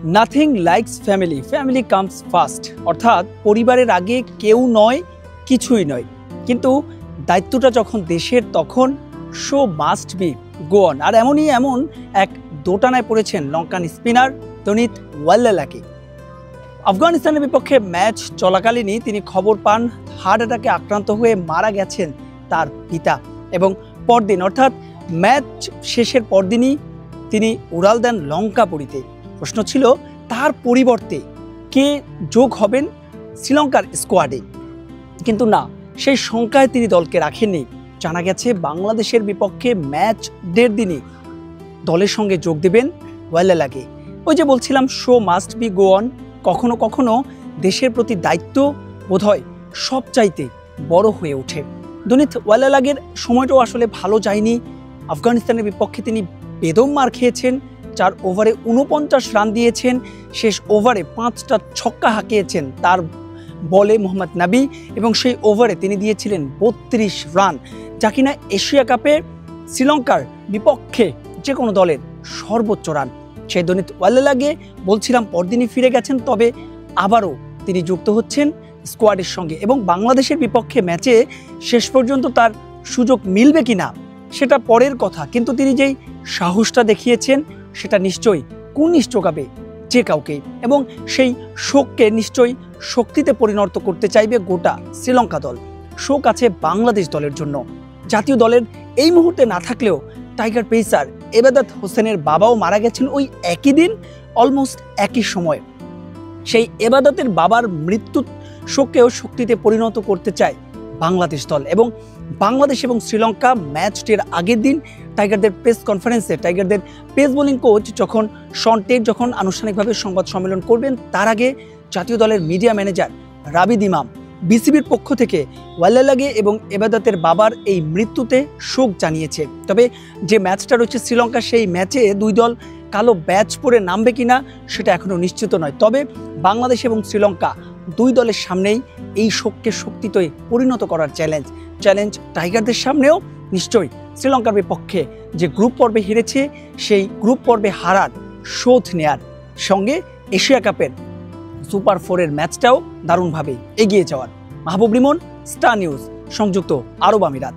Nothing likes family, family comes first, অর্থাৎ পরিবারের আগে কেউ নয়, কিছুই নয়। কিন্তু দায়িত্বটা যখন দেশের, তখন show must be go on. আর এমন এক দোটানায় পড়েছেন লঙ্কান স্পিনার দনিত ওয়াল্লালাকি। আফগানিস্তানের বিপক্ষে ম্যাচ চলাকালীনই তিনি খবর পান হার্ট অ্যাটাকে আক্রান্ত হয়ে মারা গেছেন তার পিতা, এবং পরদিন অর্থাৎ ম্যাচ শেষের পরদিনই তিনি উড়াল দেন লঙ্কাপুরীতে। প্রশ্ন ছিল তার পরিবর্তে কে যোগ হবেন শ্রীলঙ্কার স্কোয়াডে, কিন্তু না, সেই শঙ্কায় তিনি দলকে রাখেননি। জানা গেছে বাংলাদেশের বিপক্ষে ম্যাচ ডের দিনই দলের সঙ্গে যোগ দেবেন ওয়াল্লালাকি। ওই যে বলছিলাম, show must be go on. কখনো কখনো দেশের প্রতি দায়িত্ব বোধহয় সবচাইতে বড় হয়ে ওঠে। দনিত ওয়াল্লালাকির সময়টাও আসলে ভালো যায়নি। আফগানিস্তানের বিপক্ষে তিনি বেদম মার খেয়েছেন। 4 ওভারে 49 রান দিয়েছেন, শেষ ওভারে 5টা ছক্কা হাঁকিয়েছেন তার বলে মোহাম্মদ নাবি, এবং সেই ওভারে তিনি দিয়েছিলেন 32 রান, যা কিনা এশিয়া কাপে শ্রীলঙ্কার বিপক্ষে যে কোনো দলের সর্বোচ্চ রান। সেই দনিত ওয়াল্লালাকি বলছিলাম পরদিনই ফিরে গেছেন, তবে আবারও তিনি যুক্ত হচ্ছেন স্কোয়াডের সঙ্গে, এবং বাংলাদেশের বিপক্ষে ম্যাচে শেষ পর্যন্ত তার সুযোগ মিলবে কিনা সেটা পরের কথা, কিন্তু তিনি যেই সাহসটা দেখিয়েছেন সেটা নিশ্চয়ই কুর্নিশ যোগাবে যে কাউকে, এবং সেই শোককে নিশ্চয়ই শক্তিতে পরিণত করতে চাইবে গোটা শ্রীলঙ্কা দল। শোক আছে বাংলাদেশ দলের জন্য। জাতীয় দলের এই মুহূর্তে না থাকলেও টাইগার পেসার এবাদত হোসেনের বাবাও মারা গেছেন ওই একই দিন, অলমোস্ট একই সময়। সেই এবাদতের বাবার মৃত্যু শোককেও শক্তিতে পরিণত করতে চায় বাংলাদেশ দল, এবং বাংলাদেশ এবং শ্রীলঙ্কা ম্যাচটির আগের দিন টাইগারদের প্রেস কনফারেন্সে টাইগারদের pace bowling coach Shaun Tait যখন আনুষ্ঠানিকভাবে সংবাদ সম্মেলন করবেন, তার আগে জাতীয় দলের মিডিয়া ম্যানেজার রাবিদ ইমাম বিসিবির পক্ষ থেকে ওয়াল্লালাকি এবং এবাদতের বাবার এই মৃত্যুতে শোক জানিয়েছে। তবে যে ম্যাচটা রয়েছে শ্রীলঙ্কা, সেই ম্যাচে দুই দল কালো ব্যাচ পরে নামবে কিনা সেটা এখনও নিশ্চিত নয়। তবে বাংলাদেশ এবং শ্রীলঙ্কা দুই দলের সামনেই এই শোককে শক্তিতে পরিণত করার চ্যালেঞ্জ টাইগারদের সামনেও নিশ্চয়ই শ্রীলঙ্কার বিপক্ষে যে গ্রুপ পর্বে হেরেছে, সেই গ্রুপ পর্বে হারার শোধ নেয়ার সঙ্গে এশিয়া কাপের সুপার 4-এর ম্যাচটাও দারুণভাবে এগিয়ে যাওয়ার। মাহবুব রিমন, স্টার নিউজ, সংযুক্ত আরব আমিরাত।